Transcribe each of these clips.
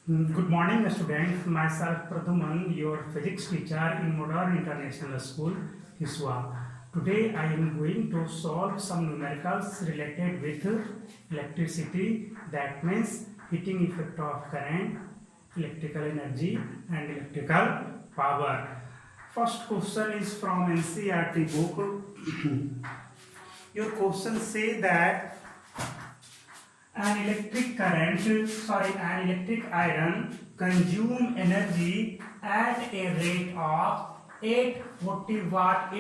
Good morning, students. Myself Pradhuman, your physics teacher in Modern International School, Kiswa. Today I am going to solve some numericals related with electricity. That means heating effect of current, electrical energy and electrical power. First question is from NCERT book. Your question say that an electric iron consume energy at a rate of 840 watt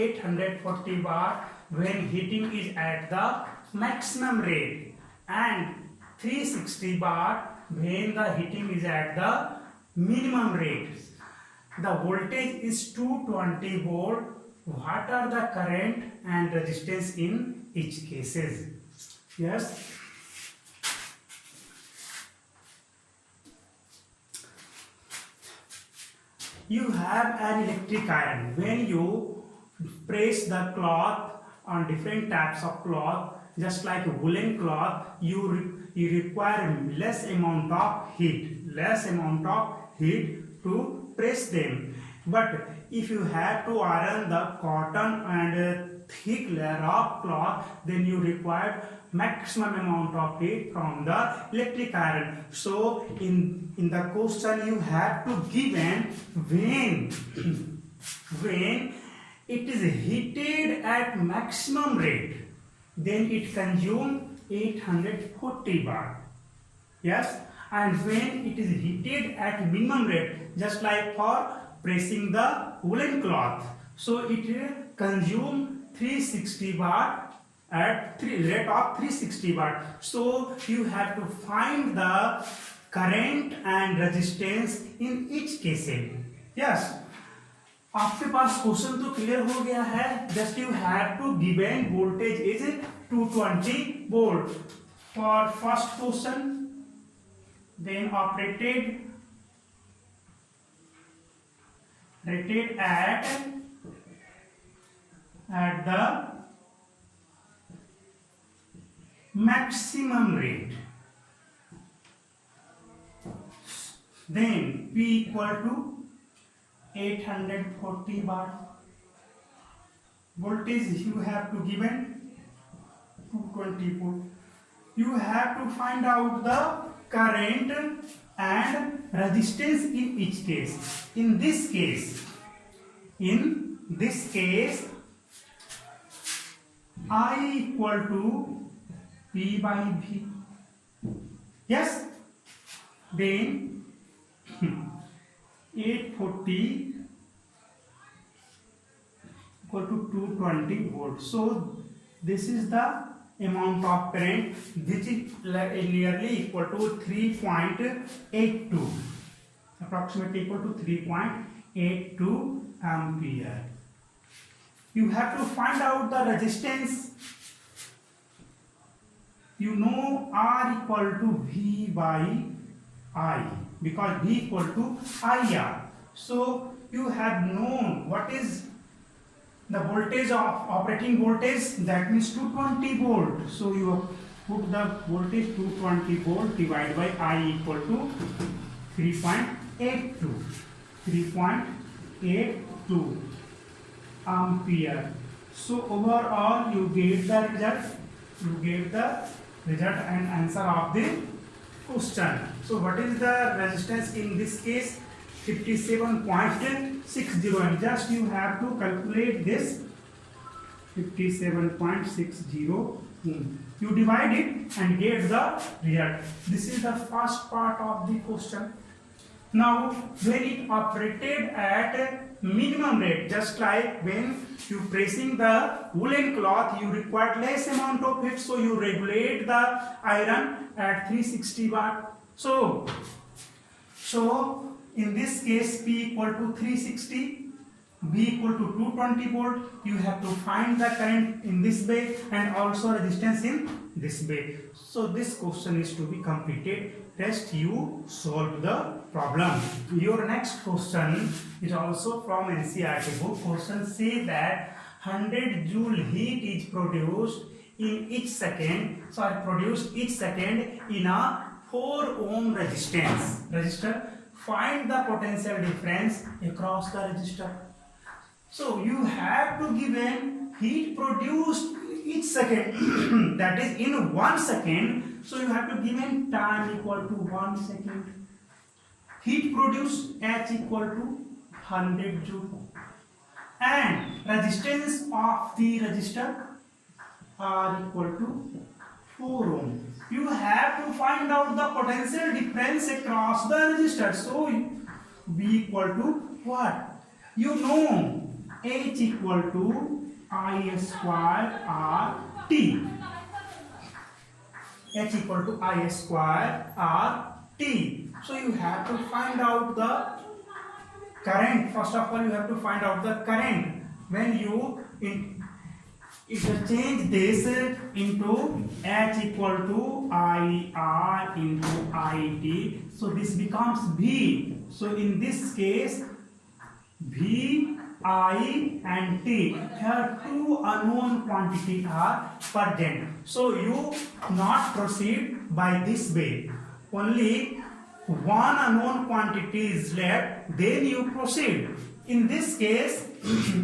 when heating is at the maximum rate and 360 watt when the heating is at the minimum rate. The voltage is 220 volt. What are the current and resistance in each cases? Yes. You have an electric iron. When you press the cloth on different types of cloth, just like woolen cloth, you require less amount of heat to press them. But if you have to iron the cotton and a thick layer of cloth, then you require maximum amount of heat from the electric iron. So in the question you have to given when it is heated at maximum rate, then it consumes 840 watt. Yes, and when it is heated at minimum rate, just like for pressing the woolen cloth, so it consumes 360 watt at rate of 360 watt. So you have to find the current and resistance in each case. Yes, आपके पास question तो clear हो गया है. Just you have to given voltage is 220 volt for first question, then rated at the maximum rate. Then P equal to 840 watt. Voltage you have to given 220 volt. You have to find out the current and resistance in each case. In this case I equal to P by V. Yes, then 840 equal to 220 volt. So this is the amount of current which is nearly equal to 3.82, approximately equal to 3.82 ampere. You have to find out the resistance. You know R equal to V by I, because V equal to IR. So you have known what is the voltage of operating voltage, that means 220 volt. So you put the voltage 220 volt divided by I equal to 3.82 ampere. So overall you get the result and answer of the question. So what is the resistance in this case? 57.60, and just you have to calculate this 57.60 ohm. You divide it and get the result. This is the first part of the question. Now when it operated at minimum rate, just like when you pressing the woolen cloth, you require less amount of heat, so you regulate the iron at 360 watt. So in this case P equal to 360, B equal to 220 volt. You have to find the current in this way and also resistance in this way. So this question is to be completed. Rest you solve the problem. Your next question is also from NCERT book. Question say that 100 joule heat is produced in each second in a 4 ohm resistor. Find the potential difference across the resistor. So you have to given heat produced each second that is in 1 second. So you have to given time equal to 1 second. Heat produced H equal to 100 joule and resistance of the resistor R equal to 4 ohm. You have to find out the potential difference across the resistor. So V equal to what? You know H equal to I square R T. H equal to I square R T. So you have to find out the current. First of all, you have to find out the current. When you change this into H equal to IR into IT, so this becomes V. So in this case, V, I and T, here two unknown quantities are present. So you not proceed by this way. Only one unknown quantity is left, then you proceed. In this case,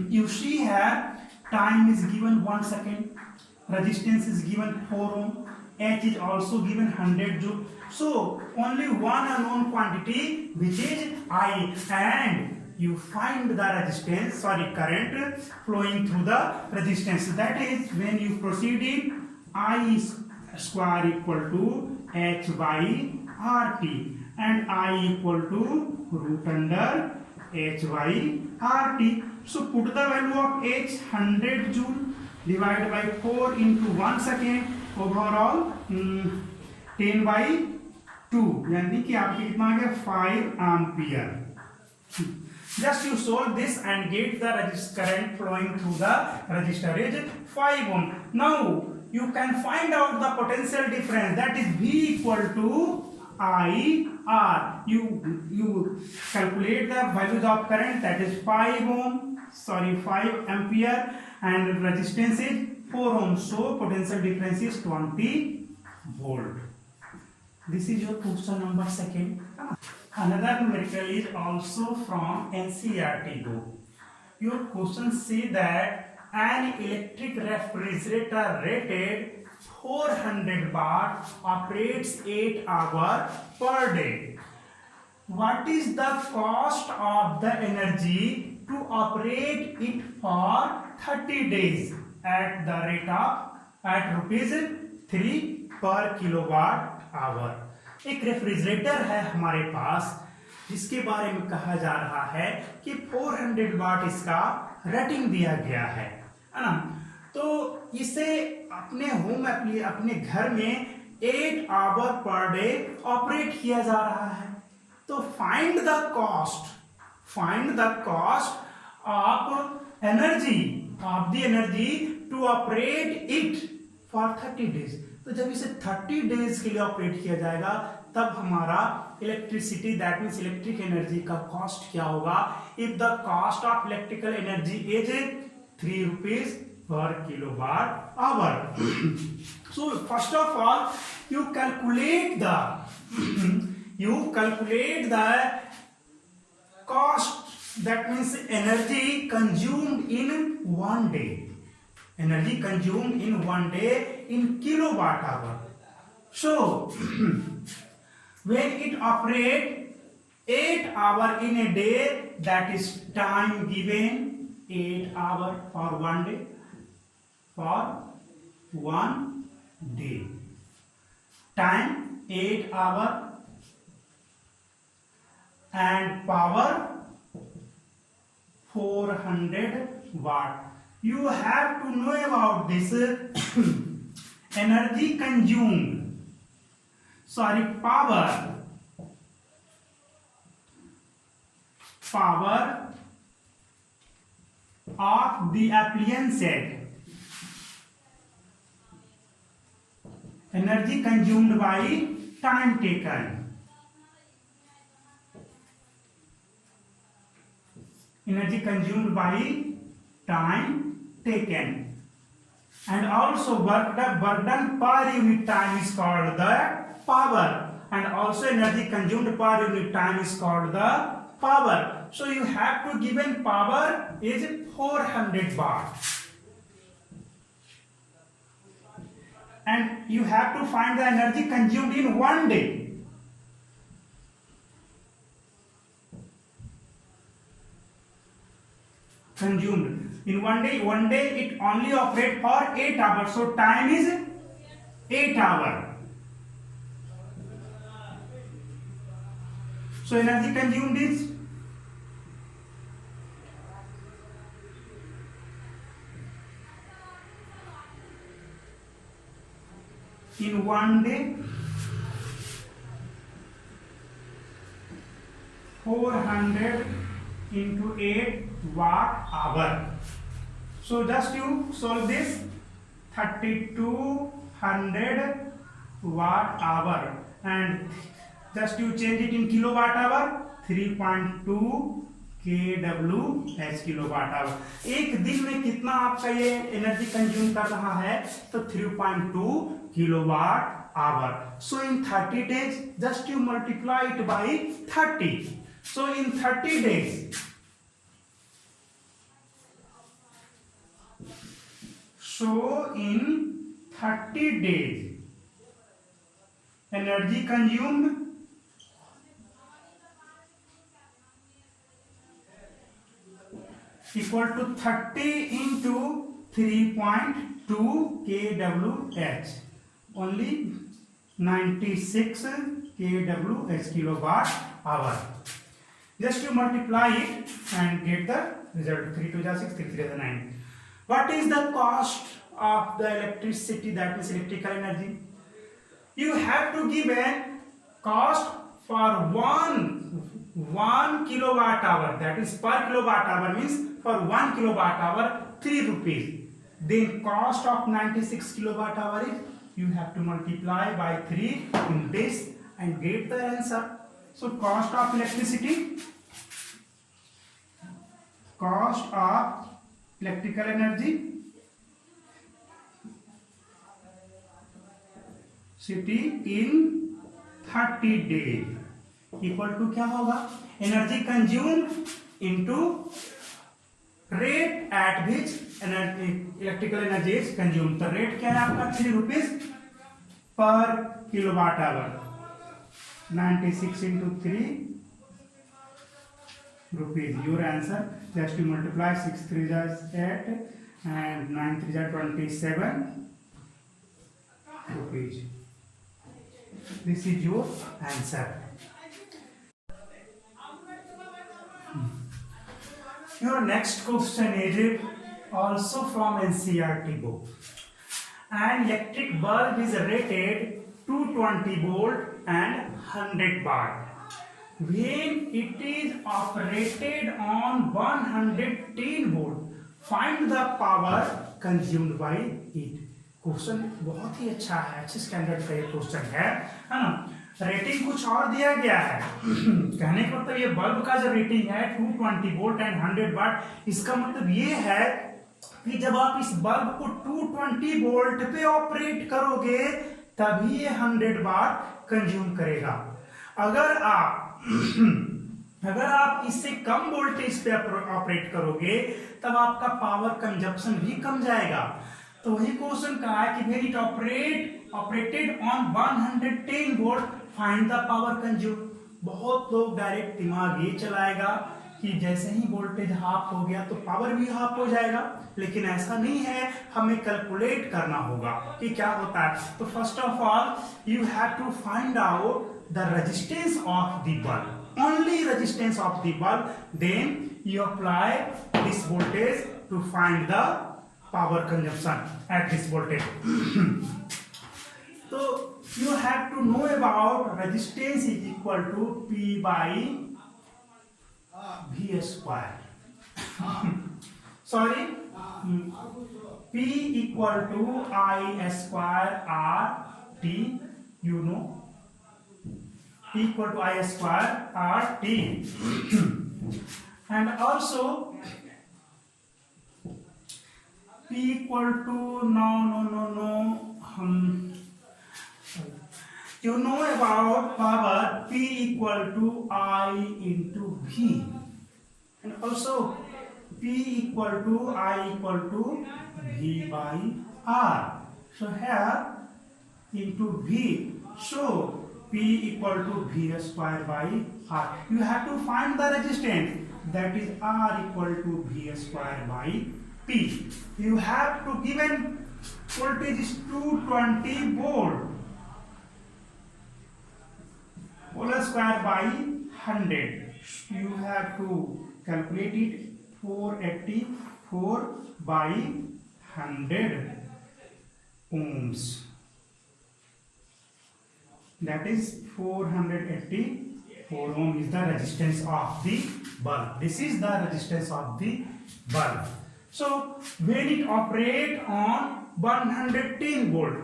you see here time is given 1 second, resistance is given 4 ohm, H is also given 100 joule. So only one unknown quantity, which is I, and you find the resistance, current flowing through the resistance. That is when you proceed in I square equal to H by RT and I equal to root under H by RT. So put the value of H 100 joule divided by 4 into 1 second, overall 10 by 2, यानी कि आपके कितना आ गया 5 ampere. Just you solve this and get the current flowing through the resistor is 5 ohm. Now you can find out the potential difference, that is V equal to IR. You calculate the values of current, that is 5 ampere and resistance is 4 ohm. So potential difference is 20 volt. This is your question number 2. Another numerical is also from NCERT book. Your question say that an electric refrigerator rated 400 watt operates 8 hours per day. What is the cost of the energy to operate it for 30 days at the rate of rupees 3 per kilowatt hour? एक refrigerator है हमारे पास जिसके बारे में कहा जा रहा है कि 400 वाट इसका रेटिंग दिया गया है ना। तो इसे अपने घर में 8 आवर पर डे ऑपरेट किया जा रहा है। तो find the cost of energy to operate it for 30 days. तो जब इसे 30 डेज के लिए ऑपरेट किया जाएगा तब हमारा electricity, that means electric energy का कॉस्ट क्या होगा। If the cost of electrical energy is 3 rupees per kilowatt our. So first of all you calculate the cost, that means energy consumed in 1 day. Energy consumed in 1 day in kilowatt hour. So when it operate 8 hours in a day, that is time given 8 hours for 1 day. For 1 day, time 8 hours and power 400 watt. You have to know about this energy consumed, power of the appliances. Energy consumed by time taken. Energy consumed by time taken. and also work done per unit time is called the power, and also energy consumed per unit time is called the power. So you have to given power is 400 watt, and you have to find the energy consumed in 1 day. Consumed in 1 day it only operate for 8 hours, so time is 8 hours. So energy consumed is in 1 day 400 into 8 watt hour. So just you solve this, 3200 watt hour, and just you change it in kilowatt hour, 3.2 kWh kilowatt hour. एक दिन में कितना आपका ये energy consume कर रहा है, तो 3.2 kilowatt hour. So in 30 days just you multiply it by 30. So in 30 days, so in 30 days energy consumed equal to 30 into 3.2 kWh, only 96 kWh kilowatt hour. Just you multiply it and get the result. 3 2 6, 3 3 9. What is the cost of the electricity, that means electrical energy? You have to give a cost for 1 kilowatt hour, that is per kilowatt hour, means for 1 kilowatt hour 3 rupees. Then cost of 96 kilowatt hour is, you have to multiply by 3 in this and get the answer. So cost of electricity, cost of electrical energy city in 30 days equal to क्या होगा, energy consume into rate at which electrical energy is consume. तो रेट क्या है आपका 3 rupees per kilowatt hour. 96 into 3 rupees. Your answer, just you multiply 6 3 is 8 and 9 3 is 27 rupees. This is your answer. Your next question is also from NCERT book. An electric bulb is rated 220 volt and 100 watt. When it is operated on 110 volt, find the power consumed by it. Question बहुत ही अच्छा है, अच्छे standard का ये question है ना. Rating कुछ और दिया गया है. कहने का मतलब ये बल्ब का जो रेटिंग है 220 वोल्ट एंड 100 वाट, इसका मतलब ये है कि जब आप इस बल्ब को 220 वोल्ट पे ऑपरेट करोगे तभी ये 100 वाट कंज्यूम करेगा. अगर आप इससे कम वोल्टेज पे ऑपरेट करोगे तब आपका पावर कंजप्शन भी कम जाएगा. तो वही क्वेश्चन कहा है कि when it operated on 110 volt find the power consume. बहुत लोग डायरेक्ट दिमाग ये चलाएगा कि जैसे ही वोल्टेज हाफ हो गया तो पावर भी हाफ हो जाएगा, लेकिन ऐसा नहीं है. हमें कैलकुलेट करना होगा कि क्या होता है. तो first of all you have to find out the resistance of the bulb, only resistance of the bulb, then you apply this voltage to find the power consumption at this voltage. So you have to know about resistance is equal to P by V square. Sorry, P equal to I square R T, you know, equal to I square R T. And also P equal to no हम you know about power P equal to I into V, and also P equal to I equal to V by R. So here into V, so P equal to V square by R. You have to find the resistance, that is R equal to V square by P. You have to given voltage is 220 volt, whole square by 100. You have to calculate it, 484 by 100 ohms. That is 484 ohm is the resistance of the bulb. This is the resistance of the bulb. So when it operate on 110 volt,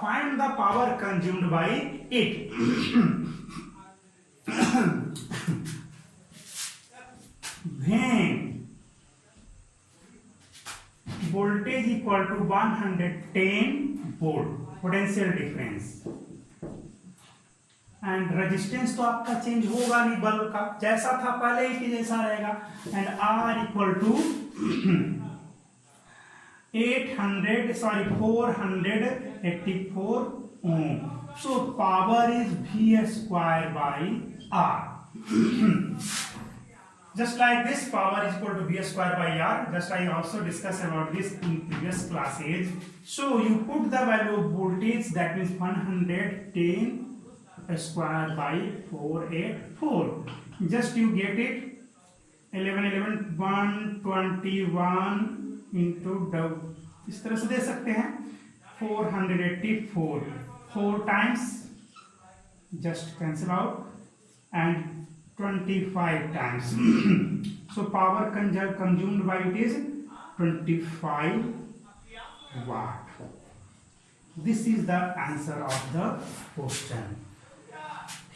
find the power consumed by it. When voltage equal to 110 volt, potential difference, and resistance तो आपका change होगा नहीं, bulb का जैसा था पहले ही कि जैसा रहेगा, and R equal to 484 ohm. So power is V square by R. Just like this, power is equal to V square by R. Just I also discussed about this in previous classes. So you put the value of voltage, that means 110 square by 484. Just you get it, 121 into इस तरह से दे सकते हैं 484, 4 times just cancel out, and 25 times. So power consumed by it is 25 watt. This is the answer of the question.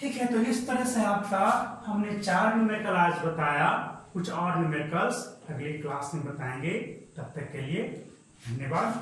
ठीक है, तो इस तरह से आपका हमने 4 न्यूमेरिकल आज बताया, कुछ और न्यूमेरिकल्स अगली क्लास में बताएंगे। तब तक के लिए धन्यवाद।